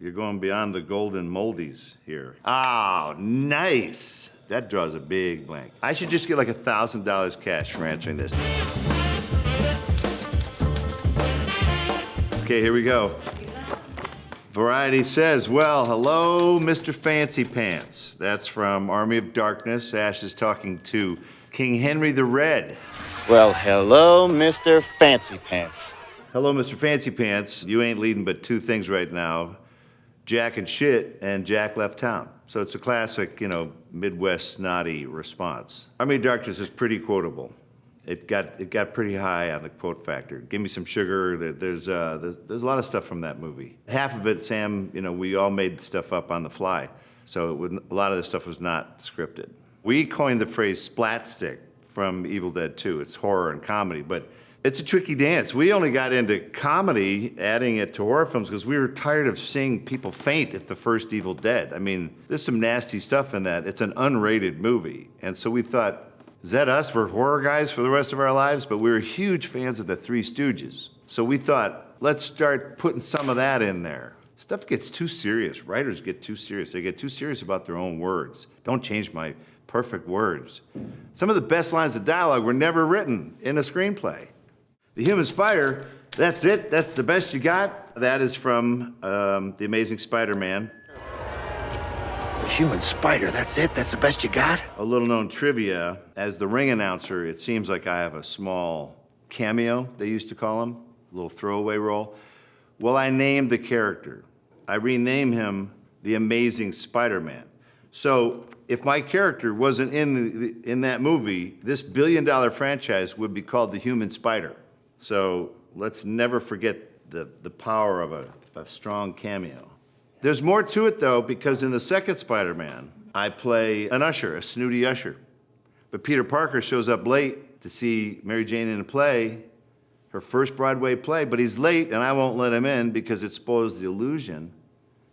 You're going beyond the golden moldies here. Oh, nice. That draws a big blank. I should just get like $1,000 cash for answering this. Okay, here we go. Variety says, well, hello, Mr. Fancy Pants. That's from Army of Darkness. Ash is talking to King Henry the Red. Well, hello, Mr. Fancy Pants. Hello, Mr. Fancy Pants. You ain't leading but two things right now. Jack and shit, and Jack left town. So it's a classic, Midwest snotty response. Army of Darkness is pretty quotable. It got pretty high on the quote factor. Give me some sugar. There's a lot of stuff from that movie. Half of it, Sam, we all made stuff up on the fly. So a lot of this stuff was not scripted. We coined the phrase splatstick from Evil Dead 2. It's horror and comedy, but it's a tricky dance. We only got into comedy, adding it to horror films, because we were tired of seeing people faint at the first Evil Dead. I mean, there's some nasty stuff in that. It's an unrated movie. And so we thought, is that us? We're horror guys for the rest of our lives? But we were huge fans of the Three Stooges. So we thought, let's start putting some of that in there. Stuff gets too serious. Writers get too serious. They get too serious about their own words. Don't change my perfect words. Some of the best lines of dialogue were never written in a screenplay. The Human Spider, that's it? That's the best you got? That is from The Amazing Spider-Man. The Human Spider, that's it? That's the best you got? A little known trivia, as the ring announcer, it seems like I have a small cameo, they used to call him, a little throwaway role. Well, I named the character. I renamed him The Amazing Spider-Man. So if my character wasn't in that movie, this billion-dollar franchise would be called The Human Spider. So let's never forget the power of a strong cameo. There's more to it, though, because in the second Spider-Man, I play an usher, a snooty usher. But Peter Parker shows up late to see Mary Jane in a play, her first Broadway play, but he's late, and I won't let him in because it spoils the illusion.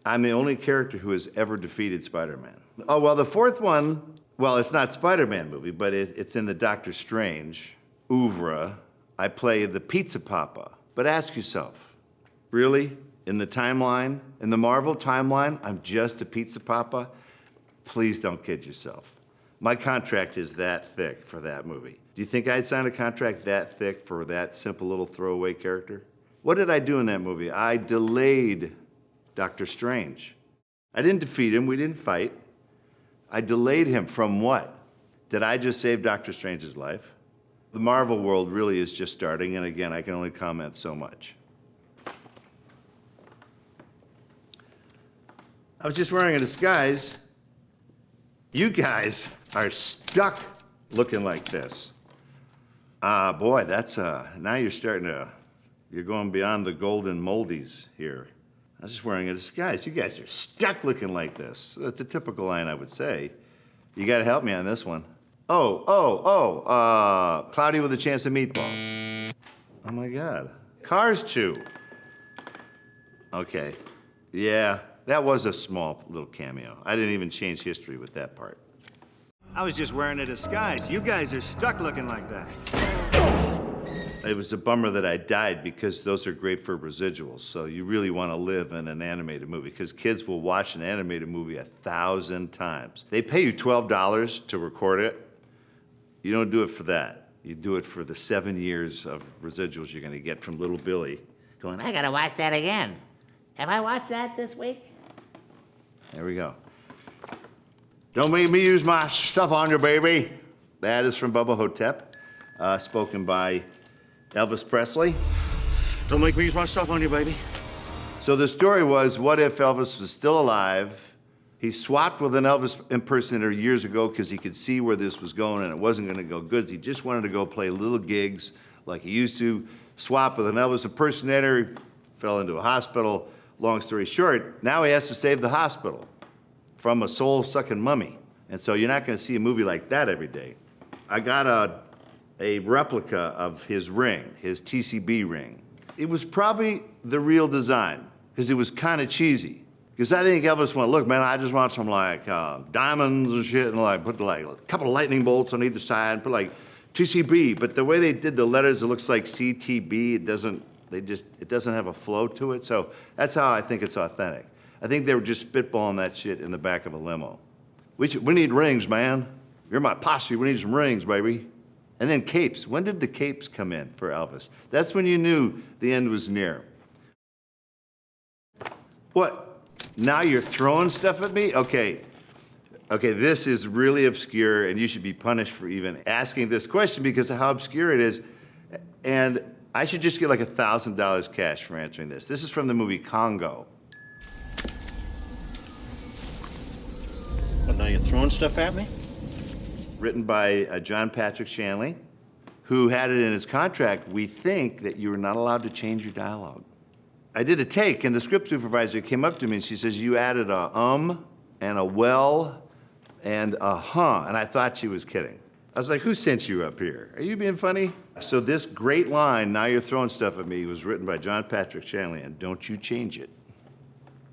I'm the only character who has ever defeated Spider-Man. Oh, well, the fourth one, well, it's not Spider-Man movie, but it's in the Doctor Strange oeuvre. I play the Pizza Papa. But ask yourself, really? In the timeline, in the Marvel timeline, I'm just a Pizza Papa? Please don't kid yourself. My contract is that thick for that movie. Do you think I'd sign a contract that thick for that simple little throwaway character? What did I do in that movie? I delayed Doctor Strange. I didn't defeat him, we didn't fight. I delayed him from what? Did I just save Doctor Strange's life? The Marvel world really is just starting, and again, I can only comment so much. I was just wearing a disguise. You guys are stuck looking like this. Boy, that's, now you're going beyond the golden moldies here. I was just wearing a disguise. You guys are stuck looking like this. That's a typical line, I would say. You gotta help me on this one. Cloudy with a Chance of Meatball. Oh my God. Cars 2. Okay, yeah. That was a small little cameo. I didn't even change history with that part. I was just wearing a disguise. You guys are stuck looking like that. It was a bummer that I died because those are great for residuals. So you really want to live in an animated movie because kids will watch an animated movie 1,000 times. They pay you $12 to record it. You don't do it for that. You do it for the 7 years of residuals you're going to get from little Billy. Going, I gotta watch that again. Have I watched that this week? There we go. Don't make me use my stuff on you, baby. That is from Bubba Ho-Tep, spoken by Elvis Presley. Don't make me use my stuff on you, baby. So the story was, what if Elvis was still alive? He swapped with an Elvis impersonator years ago because he could see where this was going and it wasn't going to go good. He just wanted to go play little gigs like he used to. Swap with an Elvis impersonator, fell into a hospital. Long story short, now he has to save the hospital from a soul-sucking mummy. And so you're not going to see a movie like that every day. I got a replica of his ring, his TCB ring. It was probably the real design because it was kind of cheesy. Because I think Elvis went, look, man, I just want some like diamonds and shit, and like put like a couple of lightning bolts on either side, and put like TCB. But the way they did the letters, it looks like CTB. It doesn't have a flow to it. So that's how I think it's authentic. I think they were just spitballing that shit in the back of a limo. We need rings, man. You're my posse. We need some rings, baby. And then capes. When did the capes come in for Elvis? That's when you knew the end was near. What? Now you're throwing stuff at me? Okay, this is really obscure, and you should be punished for even asking this question because of how obscure it is. And I should just get like $1,000 cash for answering this. This is from the movie Congo. Well, now you're throwing stuff at me? Written by John Patrick Shanley, who had it in his contract, we think that you were not allowed to change your dialogue. I did a take, and the script supervisor came up to me and she says, you added a and a well and a huh, and I thought she was kidding. I was like, who sent you up here? Are you being funny? So this great line, now you're throwing stuff at me, was written by John Patrick Shanley, and don't you change it.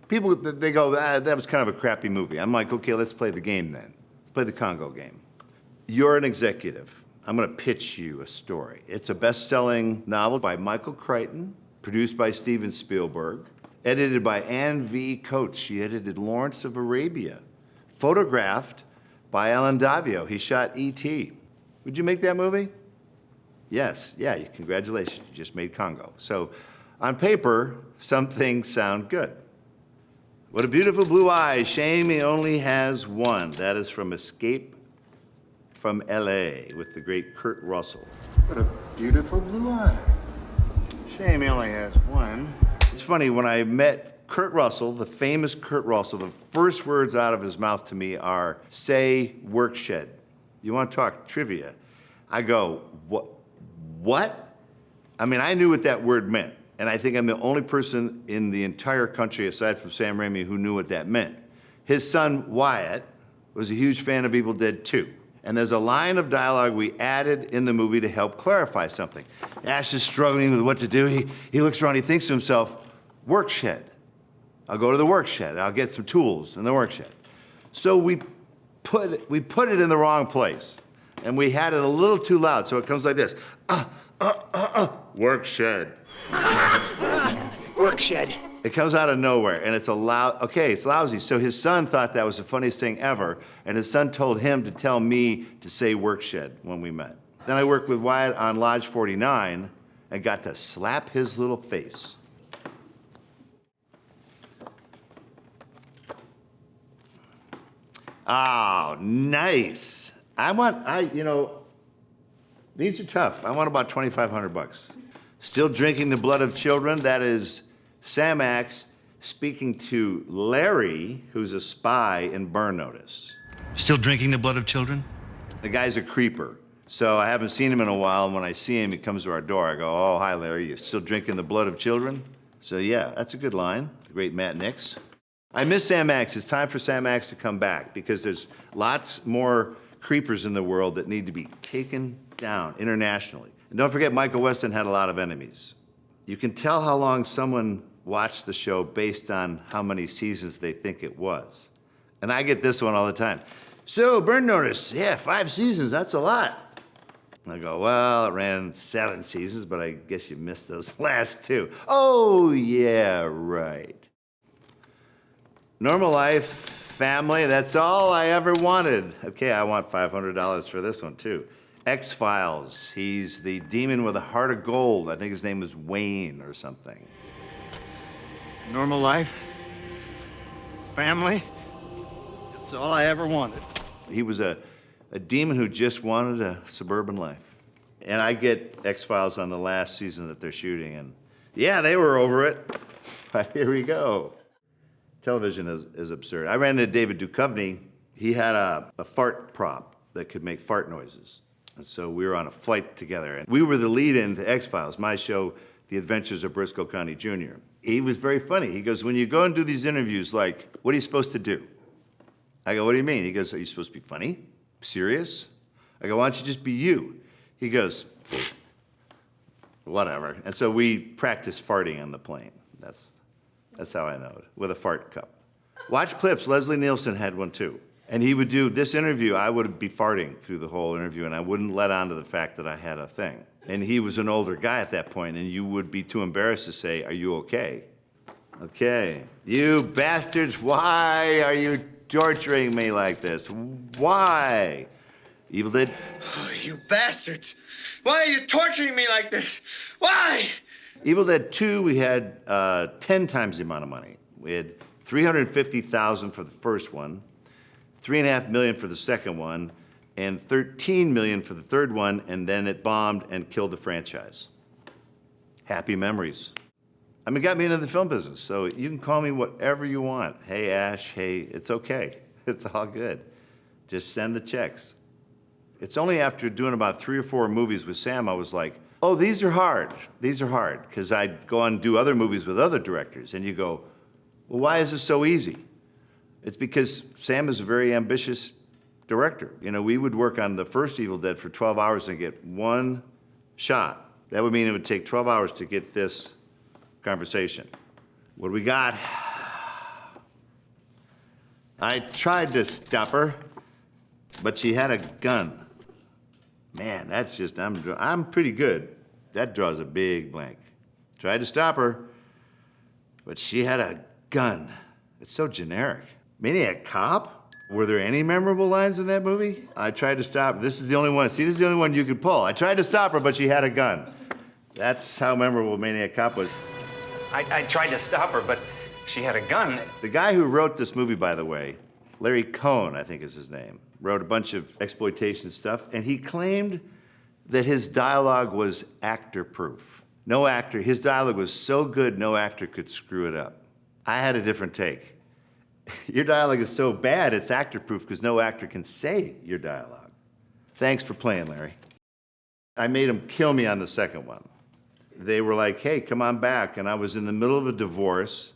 People, they go, that was kind of a crappy movie. I'm like, okay, let's play the game then. Let's play the Congo game. You're an executive. I'm gonna pitch you a story. It's a best-selling novel by Michael Crichton, produced by Steven Spielberg, edited by Ann V. Coates. She edited Lawrence of Arabia. Photographed by Alan Davio. He shot E.T. Would you make that movie? Yes, yeah, congratulations, you just made Congo. So on paper, some things sound good. What a beautiful blue eye, shame he only has one. That is from Escape from L.A. with the great Kurt Russell. What a beautiful blue eye. Shame he only has one. It's funny, when I met Kurt Russell, the famous Kurt Russell, the first words out of his mouth to me are, say work shed. You want to talk trivia? I go, what? I mean, I knew what that word meant. And I think I'm the only person in the entire country, aside from Sam Raimi, who knew what that meant. His son, Wyatt, was a huge fan of Evil Dead 2. And there's a line of dialogue we added in the movie to help clarify something. Ash is struggling with what to do. He looks around, he thinks to himself, work shed. I'll go to the work shed. I'll get some tools in the work shed. So we put it in the wrong place. And we had it a little too loud, so it comes like this. Work shed. Work shed. It comes out of nowhere, and it's it's lousy. So his son thought that was the funniest thing ever, and his son told him to tell me to say work shed when we met. Then I worked with Wyatt on Lodge 49 and got to slap his little face. Oh, nice. These are tough. I want about $2,500. Still drinking the blood of children, that is Sam Axe speaking to Larry, who's a spy in Burn Notice. Still drinking the blood of children? The guy's a creeper, so I haven't seen him in a while, and when I see him, he comes to our door. I go, oh, hi, Larry, you still drinking the blood of children? So yeah, that's a good line. The great Matt Nix. I miss Sam Axe. It's time for Sam Axe to come back, because there's lots more creepers in the world that need to be taken down internationally. And don't forget, Michael Weston had a lot of enemies. You can tell how long someone watched the show based on how many seasons they think it was. And I get this one all the time. So, Burn Notice, yeah, 5 seasons, that's a lot. And I go, well, it ran 7 seasons, but I guess you missed those last 2. Oh, yeah, right. Normal life, family, that's all I ever wanted. Okay, I want $500 for this one, too. X-Files, he's the demon with a heart of gold. I think his name was Wayne or something. Normal life. Family. That's all I ever wanted. He was a demon who just wanted a suburban life. And I get X-Files on the last season that they're shooting, and yeah, they were over it. But here we go. Television is absurd. I ran into David Duchovny. He had a fart prop that could make fart noises. And so we were on a flight together, and we were the lead-in to X-Files, my show, The Adventures of Briscoe County Jr. He was very funny. He goes, when you go and do these interviews, like, what are you supposed to do? I go, what do you mean? He goes, are you supposed to be funny? Serious? I go, why don't you just be you? He goes, whatever. And so we practiced farting on the plane. That's how I know it, with a fart cup. Watch clips. Leslie Nielsen had one too. And he would do this interview. I would be farting through the whole interview, and I wouldn't let on to the fact that I had a thing. And he was an older guy at that point, and you would be too embarrassed to say, are you okay? Okay. You bastards, why are you torturing me like this? Why? Evil Dead? Oh, you bastards! Why are you torturing me like this? Why? Evil Dead 2, we had 10 times the amount of money. We had $350,000 for the first one, $3.5 million for the second one, and $13 million for the third one, and then it bombed and killed the franchise. Happy memories. I mean, it got me into the film business, so you can call me whatever you want. Hey, Ash, hey, it's okay. It's all good. Just send the checks. It's only after doing about 3 or 4 movies with Sam, I was like, oh, these are hard. These are hard. Because I'd go on and do other movies with other directors, and you go, well, why is this so easy? It's because Sam is a very ambitious director. You know, we would work on the first Evil Dead for 12 hours and get one shot. That would mean it would take 12 hours to get this conversation. What do we got? I tried to stop her, but she had a gun. Man, that's just, I'm pretty good. That draws a big blank. Tried to stop her, but she had a gun. It's so generic. Maniac Cop? Were there any memorable lines in that movie? I tried to stop her. This is the only one. See, this is the only one you could pull. I tried to stop her, but she had a gun. That's how memorable Maniac Cop was. I tried to stop her, but she had a gun. The guy who wrote this movie, by the way, Larry Cohn, I think is his name, wrote a bunch of exploitation stuff, and he claimed that his dialogue was actor-proof. No actor, his dialogue was so good, no actor could screw it up. I had a different take. Your dialogue is so bad, it's actor-proof because no actor can say your dialogue. Thanks for playing, Larry. I made him kill me on the second one. They were like, hey, come on back. And I was in the middle of a divorce.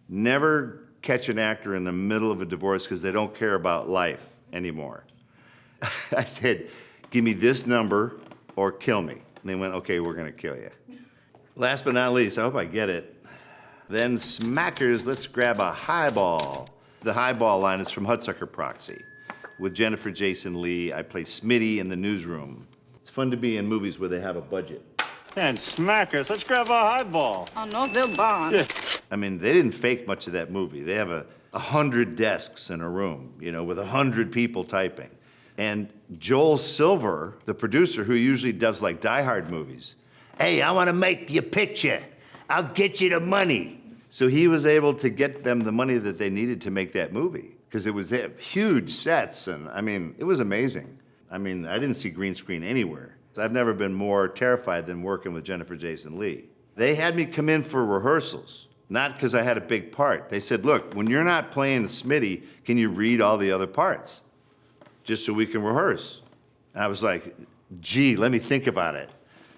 Never catch an actor in the middle of a divorce because they don't care about life anymore. I said, give me this number or kill me. And they went, okay, we're going to kill you. Last but not least, I hope I get it. Then smackers, let's grab a highball. The highball line is from Hudsucker Proxy. With Jennifer Jason Leigh, I play Smitty in the newsroom. It's fun to be in movies where they have a budget. And smackers, let's grab a highball. Oh, no, they'll bond. Yeah. I mean, they didn't fake much of that movie. They have 100 desks in a room, you know, with 100 people typing. And Joel Silver, the producer who usually does like Die Hard movies, hey, I want to make you a picture. I'll get you the money. So he was able to get them the money that they needed to make that movie because it was huge sets. And I mean, it was amazing. I mean, I didn't see green screen anywhere. I've never been more terrified than working with Jennifer Jason Leigh. They had me come in for rehearsals, not because I had a big part. They said, look, when you're not playing Smitty, can you read all the other parts? Just so we can rehearse. And I was like, gee, let me think about it.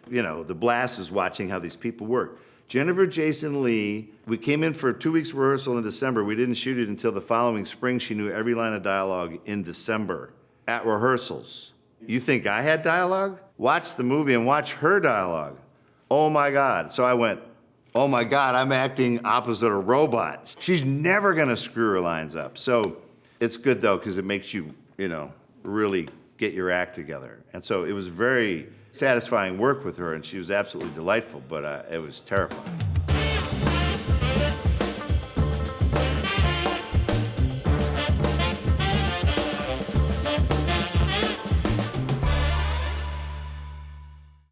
You know, the blast is watching how these people work. Jennifer Jason Leigh, we came in for a 2 weeks rehearsal in December. We didn't shoot it until the following spring. She knew every line of dialogue in December at rehearsals. You think I had dialogue? Watch the movie and watch her dialogue. Oh my God. So I went, oh my God, I'm acting opposite a robot. She's never gonna screw her lines up. So it's good though, because it makes you, you know, really get your act together. And so it was very satisfying work with her, and she was absolutely delightful, but it was terrifying.